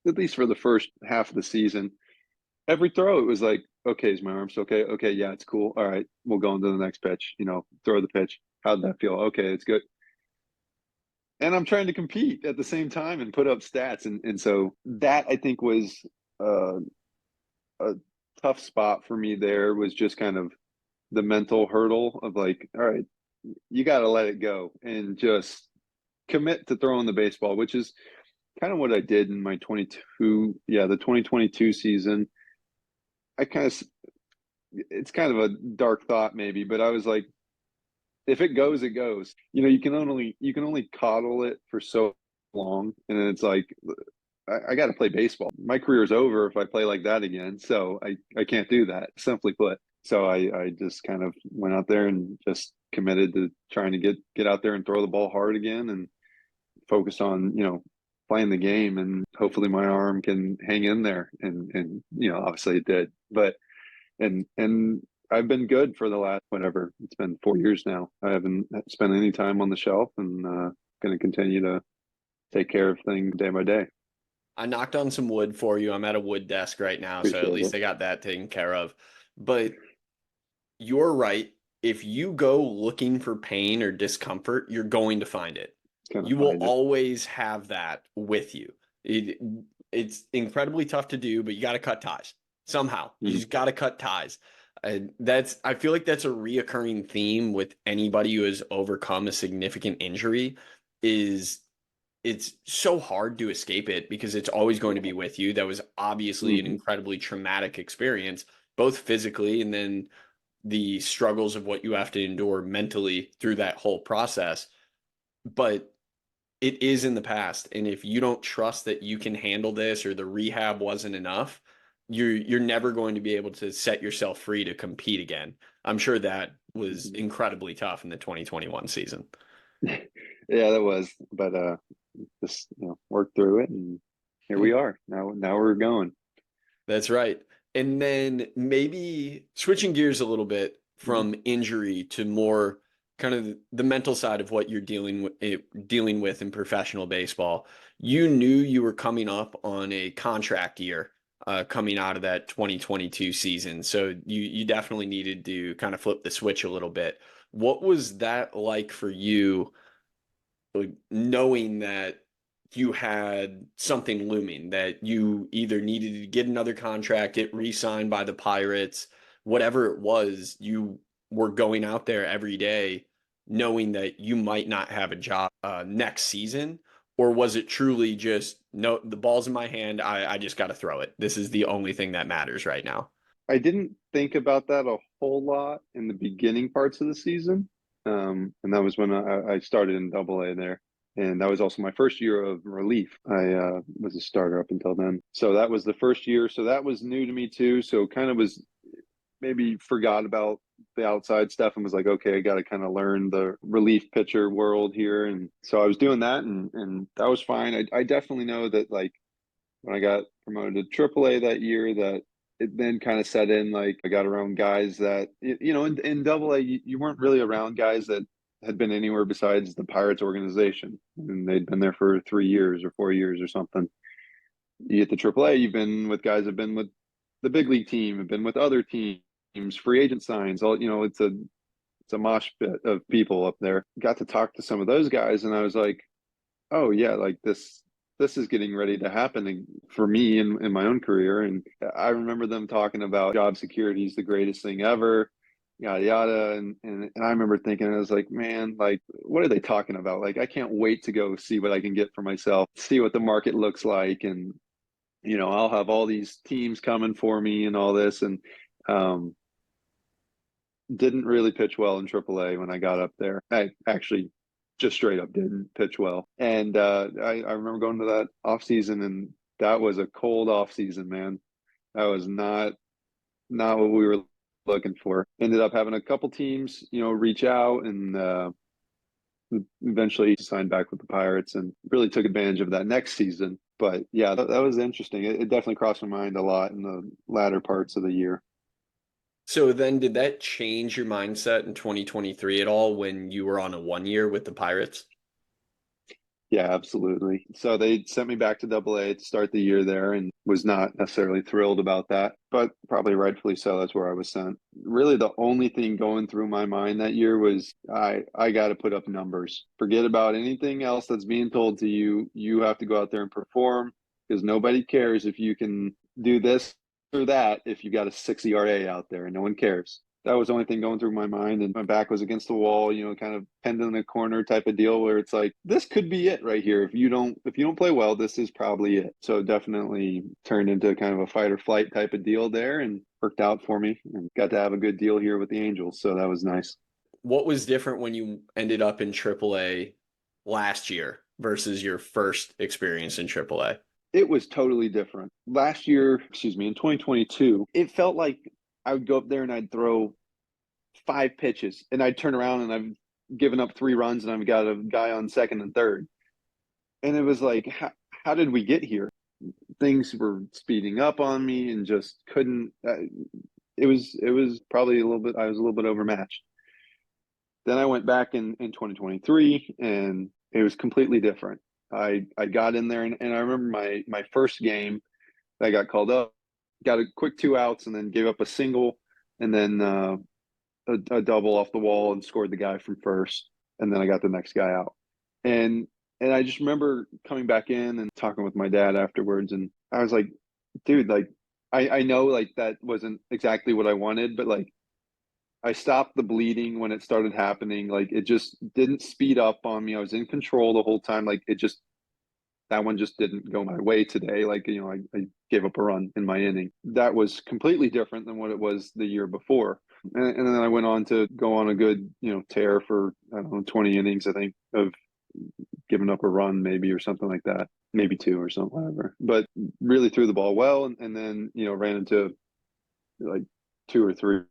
at least for the first half of the season, every throw it was like Okay, is my arm still okay? Okay, yeah, it's cool. All right, we'll go into the next pitch. Throw the pitch. How'd that feel? Okay, it's good. And I'm trying to compete at the same time and put up stats, and so that I think was uh, a tough spot for me. There was just kind of the mental hurdle of like, all right, you got to let it go and just commit to throwing the baseball, which is kind of what I did in my the 2022 season. I kind of, it's kind of a dark thought maybe, but I was like, if it goes, it goes. You can only coddle it for so long, and then it's like, I got to play baseball. My career is over if I play like that again. So I can't do that, simply put. So I just kind of went out there and just committed to trying to get out there and throw the ball hard again and focus on, playing the game, and hopefully my arm can hang in there. And obviously it did. But and I've been good for the last, whatever, it's been 4 years now. I haven't spent any time on the shelf, and going to continue to take care of things day by day. I knocked on some wood for you. I'm at a wood desk right now, so at Appreciate least it. I got that taken care of. But you're right. If you go looking for pain or discomfort, you're going to find it. Gonna You will find it. always have that with you. It, it's incredibly tough to do, but you got to cut ties somehow. You Mhm. just got to cut ties. I feel like that's a reoccurring theme with anybody who has overcome a significant injury is it's so hard to escape it because it's always going to be with you. That was obviously an Mhm. incredibly traumatic experience, both physically and then the struggles of what you have to endure mentally through that whole process. But it is in the past. And if you don't trust that you can handle this or the rehab wasn't enough, you're never going to be able to set yourself free to compete again. I'm sure that was Mhm. incredibly tough in the 2021 season. Yeah, that was, but just work through it, and here we are now. Now we're going. That's right. And then maybe switching gears a little bit Mhm. from injury to more kind of the mental side of what you're dealing with in professional baseball. You knew you were coming up on a contract year coming out of that 2022 season. So you definitely needed to kind of flip the switch a little bit. What was that like for you, like, knowing that you had something looming, that you either needed to get another contract, get re-signed by the Pirates, whatever it was, you were going out there every day knowing that you might not have a job next season? Or was it truly just, no, the ball's in my hand, I just got to throw it. This is the only thing that matters right now. I didn't think about that a whole lot in the beginning parts of the season, and that was when I started in Double A there, and that was also my first year of relief. I was a starter up until then, so that was the first year. So that was new to me too. So kind of was maybe forgot about the outside stuff and was like, okay, I got to kind of learn the relief pitcher world here. And so I was doing that, and that was fine. I definitely know that, like, when I got promoted to AAA that year, that it then kind of set in. Like, I got around guys that, in Double A, you weren't really around guys that had been anywhere besides the Pirates organization, and they'd been there for 3 years or 4 years or something. You get to AAA, you've been with guys that have been with the big league team, have been with other teams, free agent signs. All, it's a mosh pit of people up there. Got to talk to some of those guys, and I was like, oh yeah, like this is getting ready to happen for me in my own career. And I remember them talking about job security is the greatest thing ever, yada yada. And I remember thinking, I was like, man, like, what are they talking about? Like, I can't wait to go see what I can get for myself, see what the market looks like, and I'll have all these teams coming for me and all this. And um, didn't really pitch well in AAA when I got up there. I actually just straight up didn't pitch well. And I remember going to that off season, and that was a cold off season, man. That was not what we were looking for. Ended up having a couple teams, reach out, and eventually signed back with the Pirates, and really took advantage of that next season. But yeah, that was interesting. It definitely crossed my mind a lot in the latter parts of the year. So then did that change your mindset in 2023 at all when you were on a 1 year with the Pirates? Yeah, absolutely. So they sent me back to Double A to start the year there, and was not necessarily thrilled about that, but probably rightfully so. That's where I was sent. Really, the only thing going through my mind that year was I got to put up numbers. Forget about anything else that's being told to you. You have to go out there and perform, because nobody cares if you can do this or that if you got a 6 ERA out there, and no one cares. That was the only thing going through my mind, and my back was against the wall, kind of pinned in the corner type of deal, where it's like, this could be it right here. If you don't play well, this is probably it. So definitely turned into kind of a fight or flight type of deal there, and worked out for me, and got to have a good deal here with the Angels. So that was nice. What was different when you ended up in AAA last year versus your first experience in AAA? It was totally different. Last year, excuse me, in 2022, it felt like I would go up there and I'd throw 5 pitches, and I'd turn around and I've given up 3 runs, and I've got a guy on second and third. And it was like, how did we get here? Things were speeding up on me and just couldn't. It was probably a little bit. I was a little bit overmatched. Then I went back in 2023, and it was completely different. I got in there, and I remember my first game that I got called up, got a quick 2 outs, and then gave up a single, and then a double off the wall, and scored the guy from first, and then I got the next guy out. And I just remember coming back in and talking with my dad afterwards, and I was like, dude, like I know like that wasn't exactly what I wanted, but like I stopped the bleeding when it started happening. Like it just didn't speed up on me. I was in control the whole time. Like that one just didn't go my way today. Like, I gave up a run in my inning. That was completely different than what it was the year before. And then I went on to go on a good, tear for, I don't know, 20 innings, I think, of giving up a run maybe, or something like that. Maybe 2 or something, whatever. But really threw the ball well, and then, ran into like 2 or 3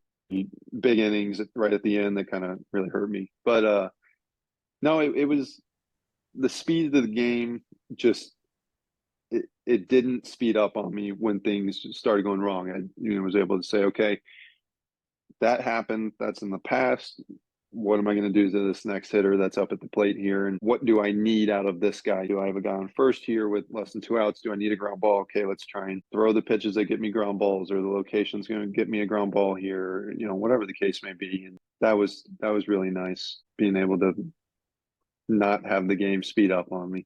big innings right at the end that kind of really hurt me. But no, it was the speed of the game. Just it didn't speed up on me when things started going wrong. I was able to say, okay, that happened. That's in the past. What am I going to do to this next hitter that's up at the plate here? And what do I need out of this guy? Do I have a guy on first here with less than 2 outs? Do I need a ground ball? Okay, let's try and throw the pitches that get me ground balls, or the location's going to get me a ground ball here, whatever the case may be. And that was really nice, being able to not have the game speed up on me.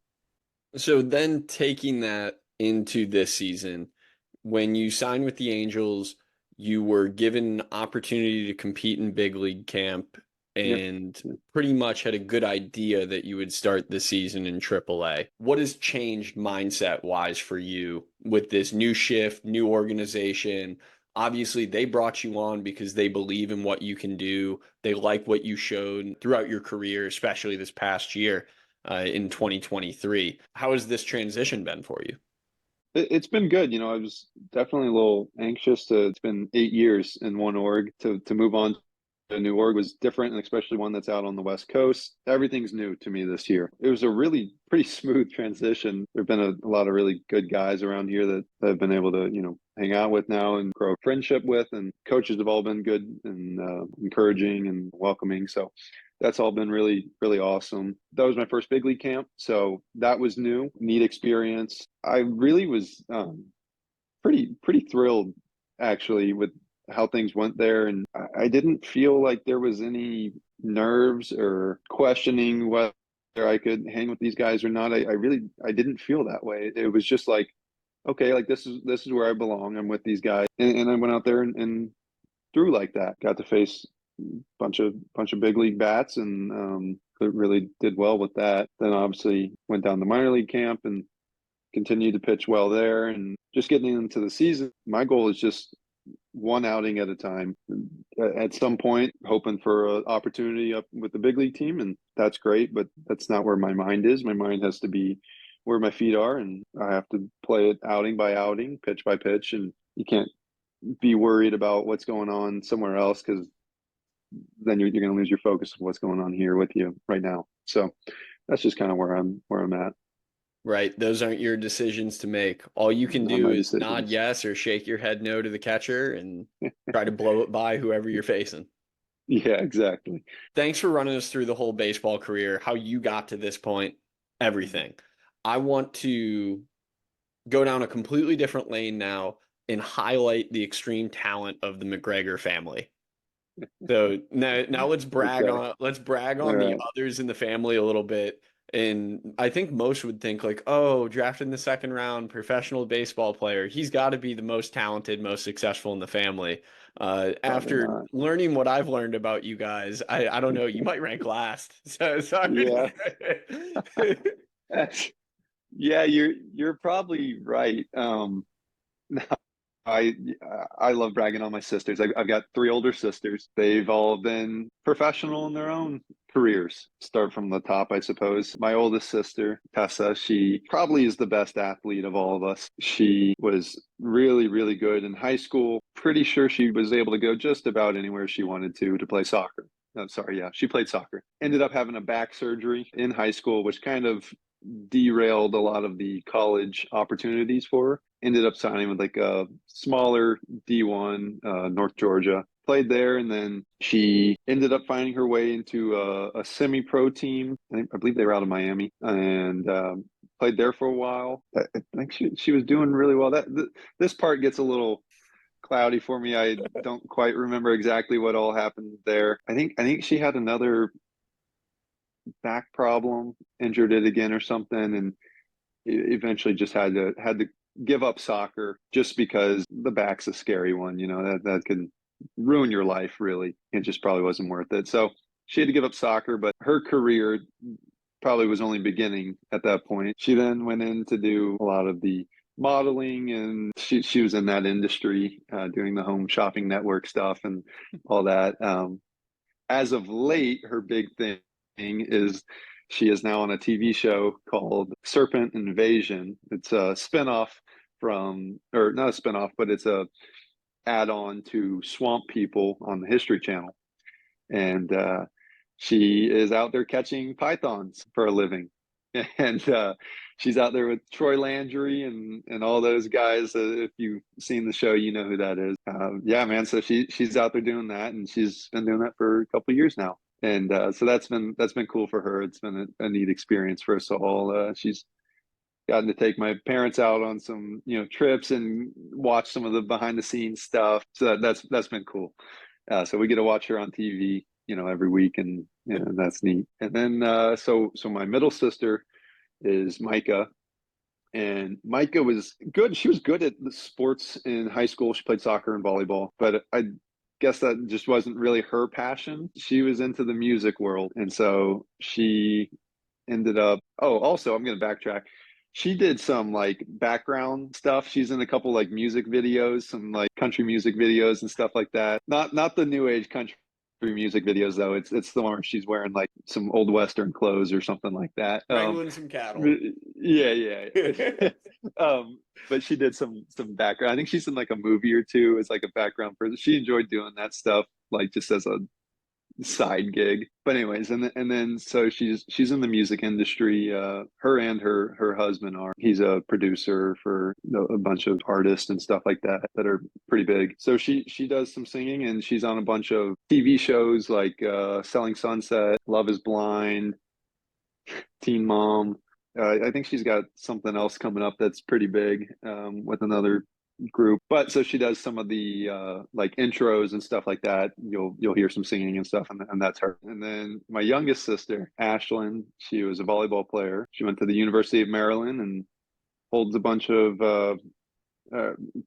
So then taking that into this season, when you signed with the Angels, you were given an opportunity to compete in big league camp and pretty much had a good idea that you would start the season in AAA. What has changed mindset wise for you with this new shift, new organization? Obviously, they brought you on because they believe in what you can do. They like what you showed throughout your career, especially this past year in 2023. How has this transition been for you? It's been good. I was definitely a little anxious it's been 8 years in one org. To move on to a new org was different, and especially one that's out on the West Coast. Everything's new to me this year. It was a really pretty smooth transition. There've been a lot of really good guys around here that I've been able to, hang out with now and grow friendship with, and coaches have all been good and encouraging and welcoming. So that's all been really, really awesome. That was my first big league camp, so that was new, neat experience. I really was pretty thrilled, actually, with how things went there, and I didn't feel like there was any nerves or questioning whether I could hang with these guys or not. I didn't feel that way. It was just like, okay, like this is where I belong. I'm with these guys, and I went out there and threw like that. Got to face bunch of big league bats, and really did well with that. Then obviously went down to minor league camp and continued to pitch well there. And just getting into the season, my goal is just one outing at a time. At some point, hoping for an opportunity up with the big league team, and that's great, but that's not where my mind is. My mind has to be where my feet are, and I have to play it outing by outing, pitch by pitch, and you can't be worried about what's going on somewhere else, because then you're going to lose your focus of what's going on here with you right now. So that's just kind of where I'm at. Right. Those aren't your decisions to make. All you can Not do my is nod decisions. yes or shake your head no to the catcher and try to blow it by whoever you're facing. Yeah, exactly. Thanks for running us through the whole baseball career, how you got to this point. everything. I want to go down a completely different lane now and highlight the extreme talent of the MacGregor family. So now Okay. let's brag All on the right. others in the family a little bit. And I think most would think like, oh, drafted in the second round, professional baseball player. He's got to be the most talented, most successful in the family. Probably After not. learning what I've learned about you guys, I don't know. You might rank last. So sorry Yeah. to say. Yeah, you're probably right. I I love bragging on my sisters. I've got three older sisters. They've all been professional in their own careers. Start from the top, I suppose. My oldest sister, Tessa, she probably is the best athlete of all of us. She was really, really good in high school. Pretty sure she was able to go just about anywhere she wanted to play soccer. I'm sorry, yeah, she played soccer. Ended up having a back surgery in high school, which kind of derailed a lot of the college opportunities for her. Ended up signing with like a smaller D1, North Georgia. Played there, and then she ended up finding her way into a semi-pro team. I believe they were out of Miami, and played there for a while. I think she was doing really well. This part gets a little cloudy for me. I don't quite remember exactly what all happened there. I think she had another back problem, injured it again or something, and eventually just had to give up soccer just because the back's a scary one. That could ruin your life really. It just probably wasn't worth it. So she had to give up soccer, but her career probably was only beginning at that point. She then went in to do a lot of the modeling, and she was in that industry, doing the home shopping network stuff and all that. As of late, her big thing is she is now on a TV show called Serpent Invasion. It's a spinoff from, or not a spinoff, but it's a add-on to Swamp People on the History Channel. And she is out there catching pythons for a living. And she's out there with Troy Landry and all those guys. If you've seen the show, you know who that is. Yeah, man. So she's out there doing that, and she's been doing that for a couple of years now. And so that's been cool for her. It's been a neat experience for us all. She's gotten to take my parents out on some trips and watch some of the behind the scenes stuff. So that's been cool. So we get to watch her on TV, every week, and that's neat. And then so my middle sister is Micah, and Micah was good. She was good at the sports in high school. She played soccer and volleyball, but I guess that just wasn't really her passion. She was into the music world, and so she ended up. Oh, also, I'm going to backtrack. She did some like background stuff. She's in a couple like music videos, some like country music videos and stuff like that. Not the new age country music videos though. It's the one where she's wearing like some old western clothes or something like that. Wrangling some cattle. Yeah. But she did some background. I think she's in like a movie or two as like a background person. She enjoyed doing that stuff, like just as a side gig. But anyways, and then so she's in the music industry. Her and her husband are. He's a producer for a bunch of artists and stuff like that are pretty big. So she does some singing, and she's on a bunch of TV shows like Selling Sunset, Love Is Blind, Teen Mom. I think she's got something else coming up that's pretty big, with another group. But so she does some of the like intros and stuff like that. You'll hear some singing and stuff, and that's her. And then my youngest sister, Ashlyn, she was a volleyball player. She went to the University of Maryland and holds a bunch of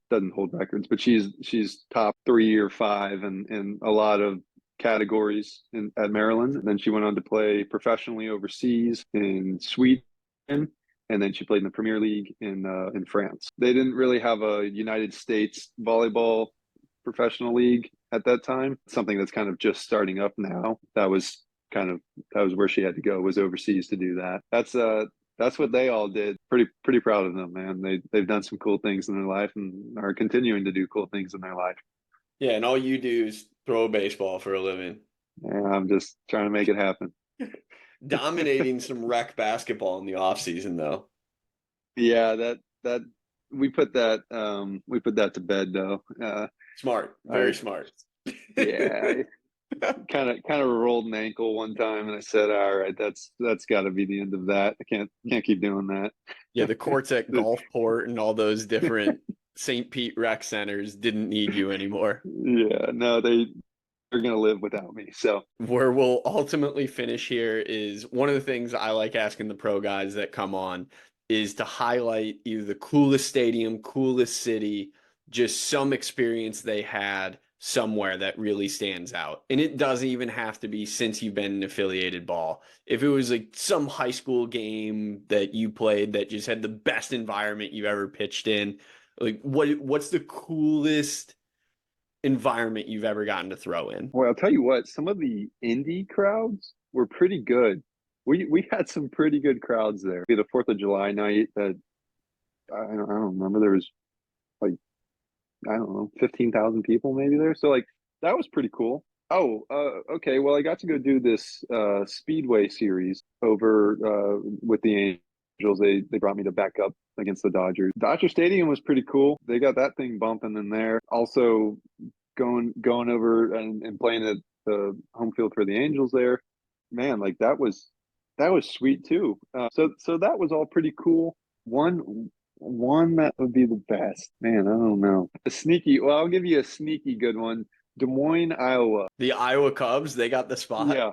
doesn't hold records, but she's top 3 or 5 in a lot of categories at Maryland. And then she went on to play professionally overseas in Sweden, and then she played in the Premier League in France. They didn't really have a United States volleyball professional league at that time. Something that's kind of just starting up now. That was where she had to go, was overseas to do that. That's what they all did. Pretty proud of them, man. They've done some cool things in their life and are continuing to do cool things in their life. Yeah, and all you do is throw a baseball for a living. And I'm just trying to make it happen. Dominating some rec basketball in the off season though. Yeah, that we put that to bed though. Smart, I very smart. Yeah, kind of rolled an ankle one time, and I said, "All right, that's got to be the end of that. I can't keep doing that." Yeah, the courts at Gulfport and all those different St. Pete rec centers didn't need you anymore. Yeah, no, they're gonna live without me. So Where we'll ultimately finish here is one of the things I like asking the pro guys that come on is to highlight either the coolest stadium, coolest city, just some experience they had somewhere that really stands out. And it doesn't even have to be since you've been in affiliated ball. If it was like some high school game that you played that just had the best environment you've ever pitched in, like what's the coolest environment you've ever gotten to throw in? Well, I'll tell you what, some of the indie crowds were pretty good. We had some pretty good crowds there. The 4th of July night that I don't remember. There was like, I don't know, 15,000 people maybe there. So like that was pretty cool. Oh, okay. Well, I got to go do this Speedway series over with the Angels. They brought me to back up against the Dodgers. Dodger Stadium was pretty cool. They got that thing bumping in there. Also going over and playing at the home field for the Angels there. Man, like that was sweet too. So that was all pretty cool. One that would be the best. Man, I don't know. A sneaky, well, I'll give you a sneaky good one. Des Moines, Iowa. The Iowa Cubs, they got the spot. Yeah.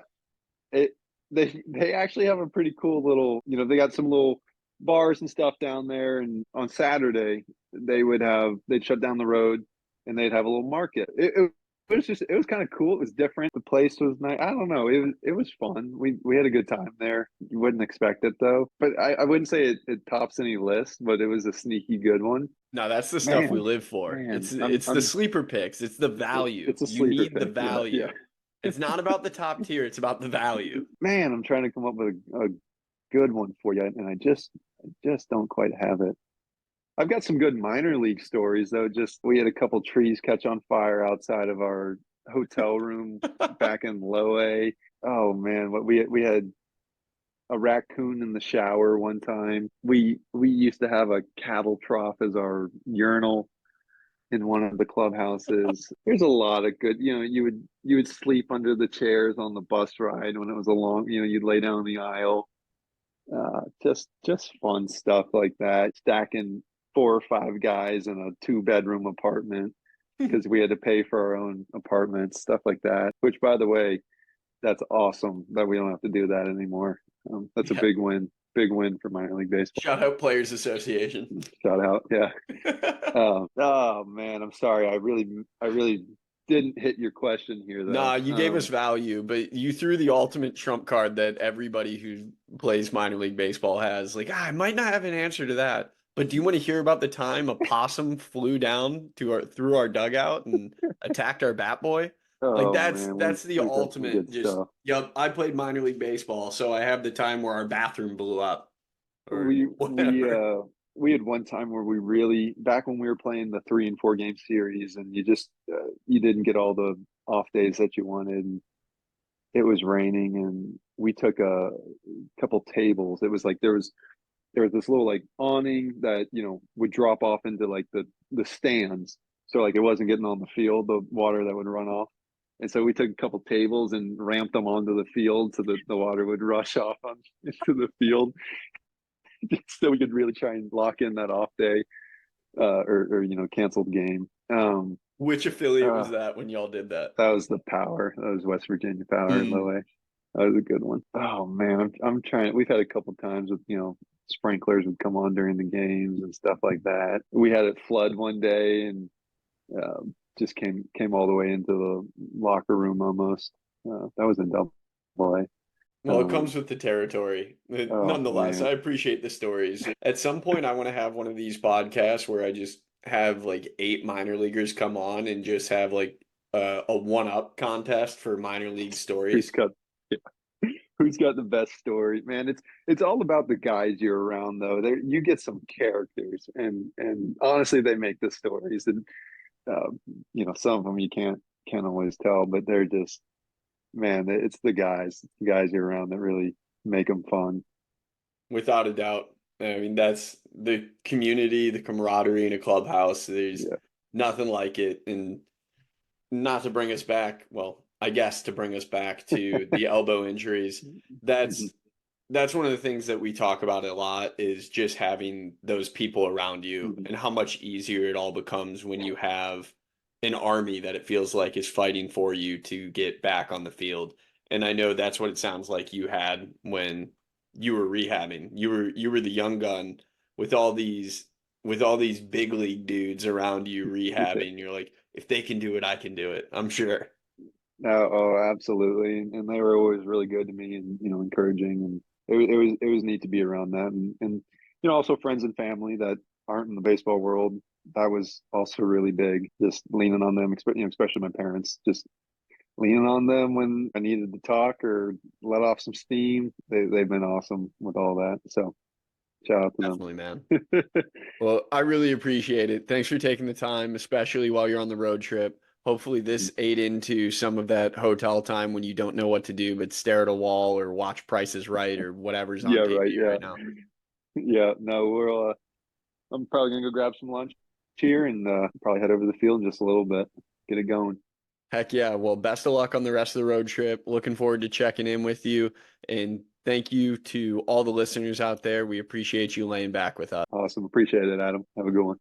It they actually have a pretty cool little, they got some little bars and stuff down there, and on Saturday they'd shut down the road and they'd have a little market. It was kind of cool. It was different. The place was nice. I don't know. It was fun. We had a good time there. You wouldn't expect it though. But I wouldn't say it tops any list, but it was a sneaky good one. No, that's the stuff we live for. Man, It's the sleeper picks. It's the value. it's a You sleeper need the pick. value. Yeah. It's not about the top tier, it's about the value. Man, I'm trying to come up with a good one for you, and I just don't quite have it. I've got some good minor league stories though. Just we had a couple trees catch on fire outside of our hotel room back in Low A. Oh man, what we had a raccoon in the shower one time. We used to have a cattle trough as our urinal in one of the clubhouses. There's a lot of good, you would sleep under the chairs on the bus ride when it was a long, you'd lay down the aisle. Just fun stuff like that. Stacking 4 or 5 guys in a 2-bedroom apartment because we had to pay for our own apartments, stuff like that. Which, by the way, that's awesome that we don't have to do that anymore. That's a big win for minor league baseball. Shout out Players Association. Shout out, yeah. Oh man, I'm sorry. I really didn't hit your question here though. Nah, you gave us value, but you threw the ultimate trump card that everybody who plays minor league baseball has. Like, I might not have an answer to that, but do you want to hear about the time a possum flew down through our dugout and attacked our bat boy? Like Oh that's man, that's the we've got some ultimate. good Just stuff. yep. I played minor league baseball, so I have the time where our bathroom blew up or We whatever. we had one time where we really, back when we were playing the 3 and 4 game series, and you didn't get all the off days that you wanted. And it was raining, and we took a couple tables. It was like there was this little like awning that would drop off into like the stands, so like it wasn't getting on the field, the water that would run off. And so we took a couple tables and ramped them onto the field so that the water would rush off into the field, so we could really try and lock in that off day, or canceled game. Which affiliate Uh, was that when y'all did that? that was the Power. That was West Virginia Power in Low A. That was a good one. Oh man, I'm trying. We've had a couple times with sprinklers would come on during the games and stuff like that. We had it flood one day, and just came all the way into the locker room almost. That was in Double A. Well, it comes with the territory. Oh Nonetheless, I man, appreciate the stories. At some point, I want to have one of these podcasts where I just have like 8 minor leaguers come on and just have like a one-up contest for minor league who's stories. got who's got the best story? Man, it's all about the guys you're around though. There you get some characters, and honestly, they make the stories. And uh, some of them you can't always tell, but they're just, man, it's the guys you're around that really make them fun. Without a doubt. I mean, that's the community, the camaraderie in a clubhouse. There's Yeah. nothing like it. And not to bring us back, well, I guess to bring us back to the elbow injuries, Mhm. that's that's one of the things that we talk about a lot is just having those people around you Mhm. and how much easier it all becomes when you have an army that it feels like is fighting for you to get back on the field. And I know that's what it sounds like you had when you were rehabbing. You were the young gun with all these big league dudes around you rehabbing. You're like, if they can do it, I can do it. I'm sure. Oh, absolutely. And they were always really good to me and, encouraging. And it was neat to be around that. And, also friends and family that aren't in the baseball world. That was also really big, just leaning on them, especially my parents, just leaning on them when I needed to talk or let off some steam. They've been awesome with all that. So shout out to Definitely, man. them. Well, I really appreciate it. Thanks for taking the time, especially while you're on the road trip. Hopefully, this ate into some of that hotel time when you don't know what to do but stare at a wall or watch Price is Right or whatever's Yeah, on right. TV Yeah. right now. Yeah. No, I'm probably gonna go grab some lunch here and probably head over to the field in just a little bit. Get it going. Heck yeah. Well, best of luck on the rest of the road trip. Looking forward to checking in with you. And thank you to all the listeners out there. We appreciate you laying back with us. Awesome. Appreciate it, Adam. Have a good one.